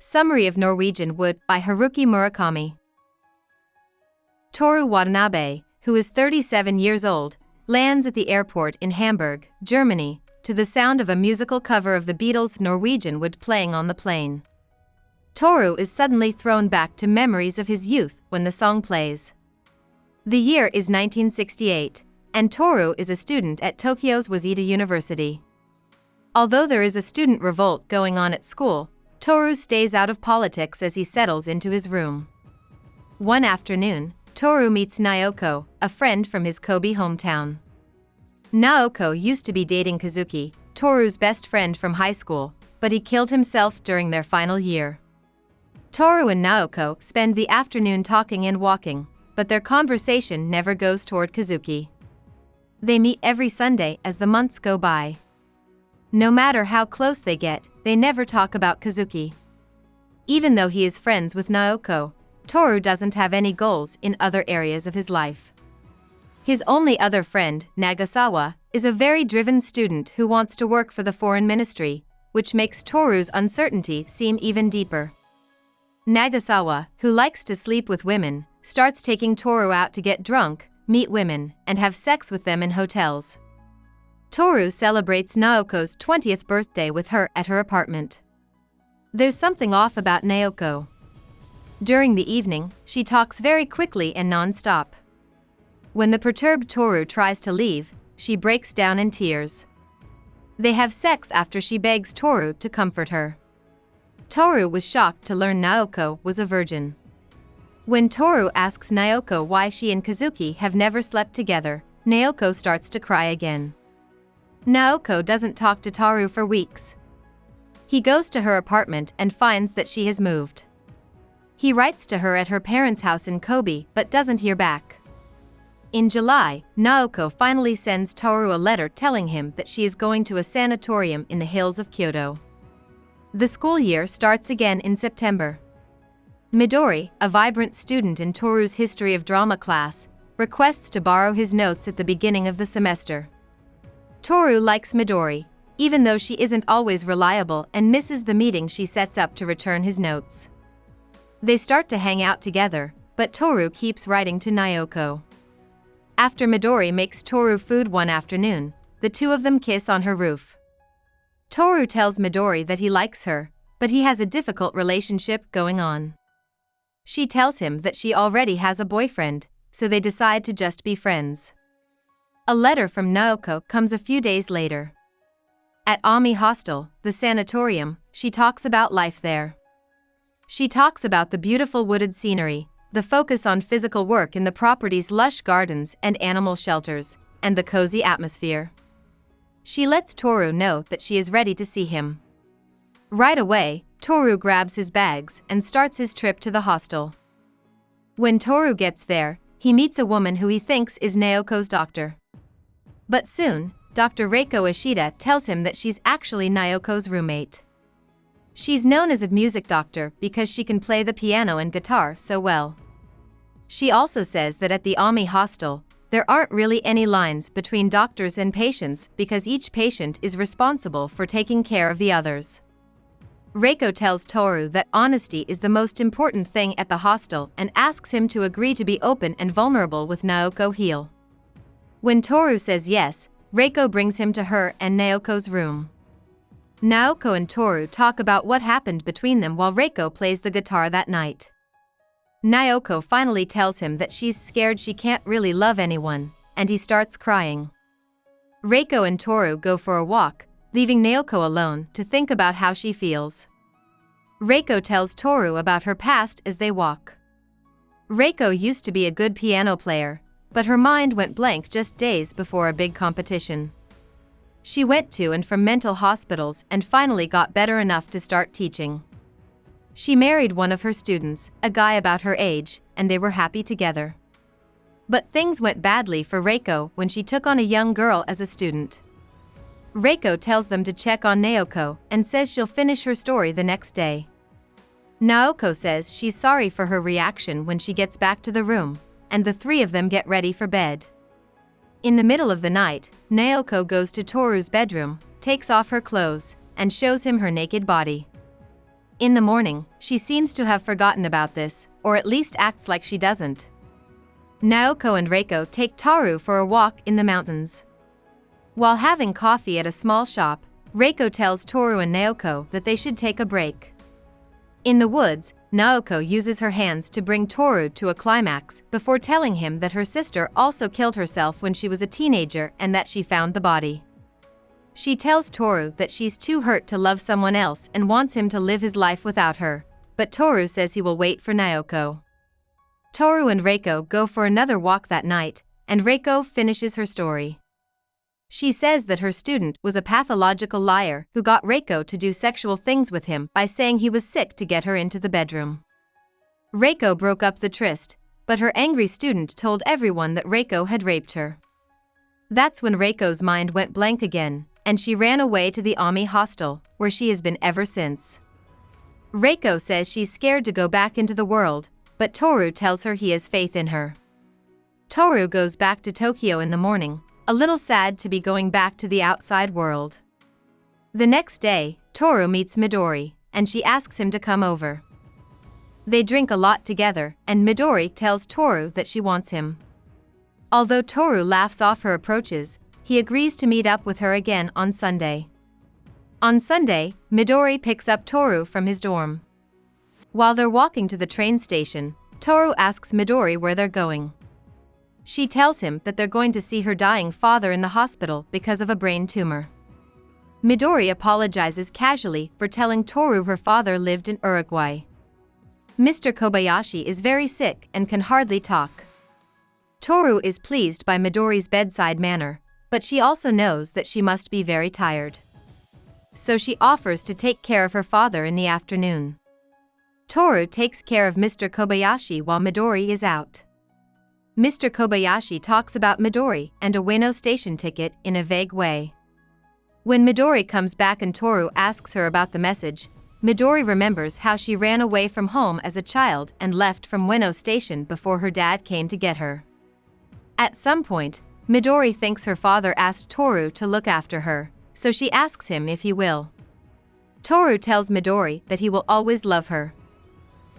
Summary of Norwegian Wood by Haruki Murakami. Toru Watanabe, who is 37 years old, lands at the airport in Hamburg, Germany, to the sound of a musical cover of the Beatles' Norwegian Wood playing on the plane. Toru is suddenly thrown back to memories of his youth when the song plays. The year is 1968, and Toru is a student at Tokyo's Waseda University. Although there is a student revolt going on at school, Toru stays out of politics as he settles into his room. One afternoon, Toru meets Naoko, a friend from his Kobe hometown. Naoko used to be dating Kazuki, Toru's best friend from high school, but he killed himself during their final year. Toru and Naoko spend the afternoon talking and walking, but their conversation never goes toward Kazuki. They meet every Sunday as the months go by. No matter how close they get, they never talk about Kazuki. Even though he is friends with Naoko, Toru doesn't have any goals in other areas of his life. His only other friend, Nagasawa, is a very driven student who wants to work for the foreign ministry, which makes Toru's uncertainty seem even deeper. Nagasawa, who likes to sleep with women, starts taking Toru out to get drunk, meet women, and have sex with them in hotels. Toru celebrates Naoko's 20th birthday with her at her apartment. There's something off about Naoko. During the evening, she talks very quickly and non-stop. When the perturbed Toru tries to leave, she breaks down in tears. They have sex after she begs Toru to comfort her. Toru was shocked to learn Naoko was a virgin. When Toru asks Naoko why she and Kazuki have never slept together, Naoko starts to cry again. Naoko doesn't talk to Toru for weeks. He goes to her apartment and finds that she has moved. He writes to her at her parents' house in Kobe but doesn't hear back. In July, Naoko finally sends Toru a letter telling him that she is going to a sanatorium in the hills of Kyoto. The school year starts again in September. Midori, a vibrant student in Toru's history of drama class, requests to borrow his notes at the beginning of the semester. Toru likes Midori, even though she isn't always reliable and misses the meeting she sets up to return his notes. They start to hang out together, but Toru keeps writing to Naoko. After Midori makes Toru food one afternoon, the two of them kiss on her roof. Toru tells Midori that he likes her, but he has a difficult relationship going on. She tells him that she already has a boyfriend, so they decide to just be friends. A letter from Naoko comes a few days later. At Ami Hostel, the sanatorium, she talks about life there. She talks about the beautiful wooded scenery, the focus on physical work in the property's lush gardens and animal shelters, and the cozy atmosphere. She lets Toru know that she is ready to see him. Right away, Toru grabs his bags and starts his trip to the hostel. When Toru gets there, he meets a woman who he thinks is Naoko's doctor. But soon, Dr. Reiko Ishida tells him that she's actually Naoko's roommate. She's known as a music doctor because she can play the piano and guitar so well. She also says that at the Ami hostel, there aren't really any lines between doctors and patients because each patient is responsible for taking care of the others. Reiko tells Toru that honesty is the most important thing at the hostel and asks him to agree to be open and vulnerable with Naoko Heel. When Toru says yes, Reiko brings him to her and Naoko's room. Naoko and Toru talk about what happened between them while Reiko plays the guitar that night. Naoko finally tells him that she's scared she can't really love anyone, and he starts crying. Reiko and Toru go for a walk, leaving Naoko alone to think about how she feels. Reiko tells Toru about her past as they walk. Reiko used to be a good piano player, but her mind went blank just days before a big competition. She went to and from mental hospitals and finally got better enough to start teaching. She married one of her students, a guy about her age, and they were happy together. But things went badly for Reiko when she took on a young girl as a student. Reiko tells them to check on Naoko and says she'll finish her story the next day. Naoko says she's sorry for her reaction when she gets back to the room, and the three of them get ready for bed. In the middle of the night, Naoko goes to Toru's bedroom, takes off her clothes, and shows him her naked body. In the morning, she seems to have forgotten about this, or at least acts like she doesn't. Naoko and Reiko take Toru for a walk in the mountains. While having coffee at a small shop, Reiko tells Toru and Naoko that they should take a break. In the woods, Naoko uses her hands to bring Toru to a climax before telling him that her sister also killed herself when she was a teenager and that she found the body. She tells Toru that she's too hurt to love someone else and wants him to live his life without her, but Toru says he will wait for Naoko. Toru and Reiko go for another walk that night, and Reiko finishes her story. She says that her student was a pathological liar who got Reiko to do sexual things with him by saying he was sick to get her into the bedroom. Reiko broke up the tryst, but her angry student told everyone that Reiko had raped her. That's when Reiko's mind went blank again, and she ran away to the Ami hostel, where she has been ever since. Reiko says she's scared to go back into the world, but Toru tells her he has faith in her. Toru goes back to Tokyo in the morning, a little sad to be going back to the outside world. The next day, Toru meets Midori, and she asks him to come over. They drink a lot together, and Midori tells Toru that she wants him. Although Toru laughs off her approaches, he agrees to meet up with her again on Sunday. On Sunday, Midori picks up Toru from his dorm. While they're walking to the train station, Toru asks Midori where they're going. She tells him that they're going to see her dying father in the hospital because of a brain tumor. Midori apologizes casually for telling Toru her father lived in Uruguay. Mr. Kobayashi is very sick and can hardly talk. Toru is pleased by Midori's bedside manner, but she also knows that she must be very tired. So she offers to take care of her father in the afternoon. Toru takes care of Mr. Kobayashi while Midori is out. Mr. Kobayashi talks about Midori and a Ueno station ticket in a vague way. When Midori comes back and Toru asks her about the message, Midori remembers how she ran away from home as a child and left from Ueno station before her dad came to get her. At some point, Midori thinks her father asked Toru to look after her, so she asks him if he will. Toru tells Midori that he will always love her.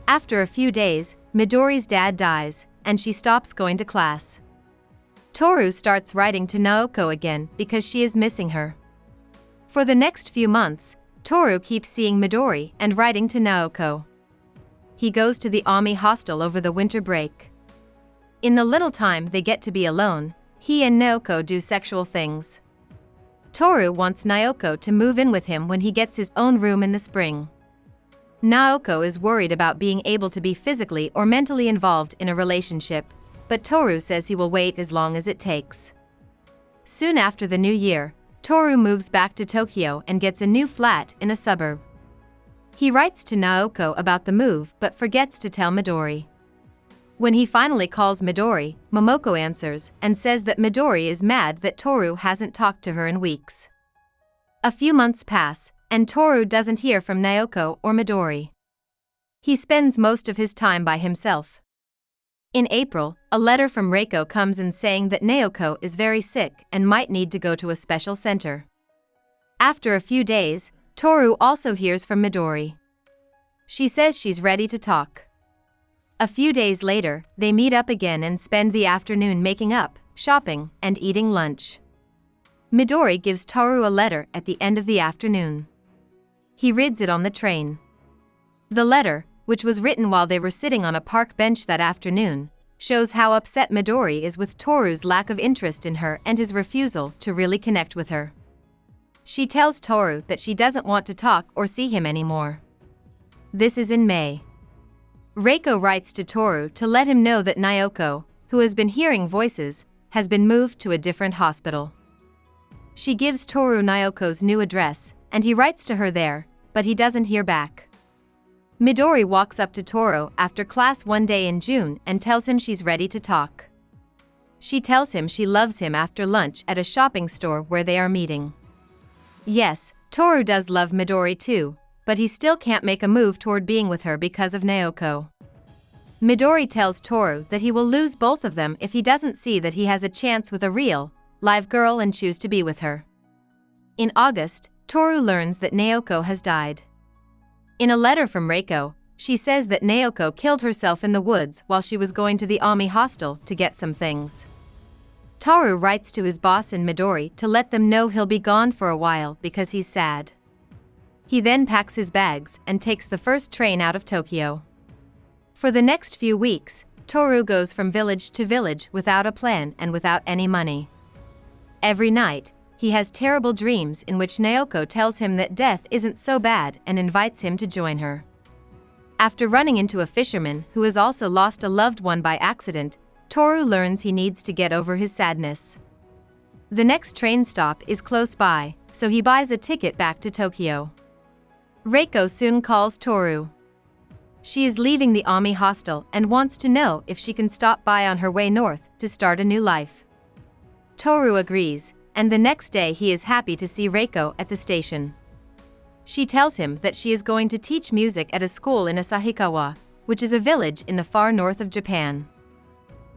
After a few days, Midori's dad dies, and she stops going to class. Toru starts writing to Naoko again because she is missing her. For the next few months, Toru keeps seeing Midori and writing to Naoko. He goes to the Ami hostel over the winter break. In the little time they get to be alone, he and Naoko do sexual things. Toru wants Naoko to move in with him when he gets his own room in the spring. Naoko is worried about being able to be physically or mentally involved in a relationship, but Toru says he will wait as long as it takes. Soon after the new year, Toru moves back to Tokyo and gets a new flat in a suburb. He writes to Naoko about the move but forgets to tell Midori. When he finally calls Midori, Momoko answers and says that Midori is mad that Toru hasn't talked to her in weeks. A few months pass, and Toru doesn't hear from Naoko or Midori. He spends most of his time by himself. In April, a letter from Reiko comes in saying that Naoko is very sick and might need to go to a special center. After a few days, Toru also hears from Midori. She says she's ready to talk. A few days later, they meet up again and spend the afternoon making up, shopping, and eating lunch. Midori gives Toru a letter at the end of the afternoon. He reads it on the train. The letter, which was written while they were sitting on a park bench that afternoon, shows how upset Midori is with Toru's lack of interest in her and his refusal to really connect with her. She tells Toru that she doesn't want to talk or see him anymore. This is in May. Reiko writes to Toru to let him know that Naoko, who has been hearing voices, has been moved to a different hospital. She gives Toru Naoko's new address, and he writes to her there, but he doesn't hear back. Midori walks up to Toru after class one day in June and tells him she's ready to talk. She tells him she loves him after lunch at a shopping store where they are meeting. Yes, Toru does love Midori too, but he still can't make a move toward being with her because of Naoko. Midori tells Toru that he will lose both of them if he doesn't see that he has a chance with a real, live girl and choose to be with her. In August, Toru learns that Naoko has died. In a letter from Reiko, she says that Naoko killed herself in the woods while she was going to the Ami hostel to get some things. Toru writes to his boss in Midori to let them know he'll be gone for a while because he's sad. He then packs his bags and takes the first train out of Tokyo. For the next few weeks, Toru goes from village to village without a plan and without any money. Every night, he has terrible dreams in which Naoko tells him that death isn't so bad and invites him to join her. After running into a fisherman who has also lost a loved one by accident, Toru learns he needs to get over his sadness. The next train stop is close by, so he buys a ticket back to Tokyo. Reiko soon calls Toru. She is leaving the Ami hostel and wants to know if she can stop by on her way north to start a new life. Toru agrees, and the next day he is happy to see Reiko at the station. She tells him that she is going to teach music at a school in Asahikawa, which is a village in the far north of Japan.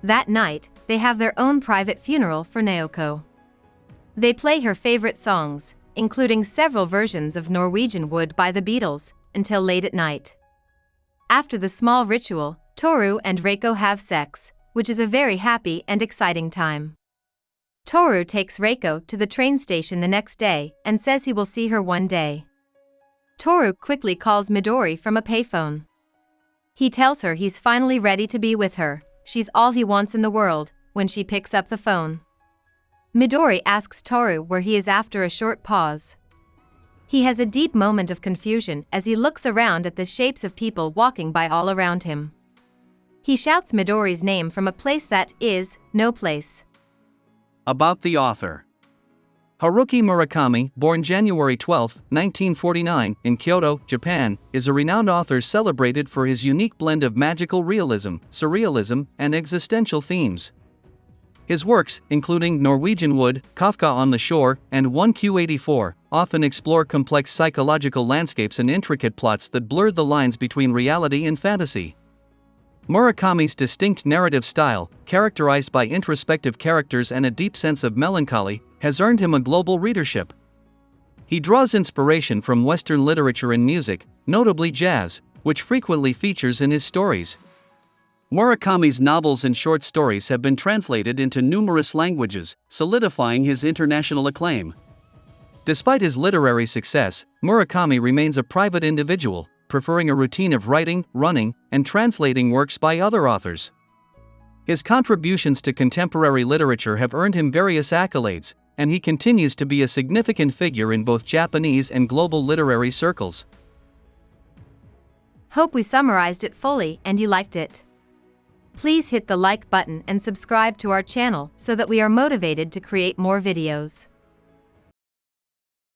That night, they have their own private funeral for Naoko. They play her favorite songs, including several versions of Norwegian Wood by the Beatles, until late at night. After the small ritual, Toru and Reiko have sex, which is a very happy and exciting time. Toru takes Reiko to the train station the next day and says he will see her one day. Toru quickly calls Midori from a payphone. He tells her he's finally ready to be with her, she's all he wants in the world, when she picks up the phone. Midori asks Toru where he is after a short pause. He has a deep moment of confusion as he looks around at the shapes of people walking by all around him. He shouts Midori's name from a place that is no place. About the author. Haruki Murakami, born January 12, 1949, in Kyoto, Japan, is a renowned author celebrated for his unique blend of magical realism, surrealism, and existential themes. His works, including Norwegian Wood, Kafka on the Shore, and 1Q84, often explore complex psychological landscapes and intricate plots that blur the lines between reality and fantasy. Murakami's distinct narrative style, characterized by introspective characters and a deep sense of melancholy, has earned him a global readership. He draws inspiration from Western literature and music, notably jazz, which frequently features in his stories. Murakami's novels and short stories have been translated into numerous languages, solidifying his international acclaim. Despite his literary success, Murakami remains a private individual, preferring a routine of writing, running, and translating works by other authors. His contributions to contemporary literature have earned him various accolades, and he continues to be a significant figure in both Japanese and global literary circles. Hope we summarized it fully and you liked it. Please hit the like button and subscribe to our channel so that we are motivated to create more videos.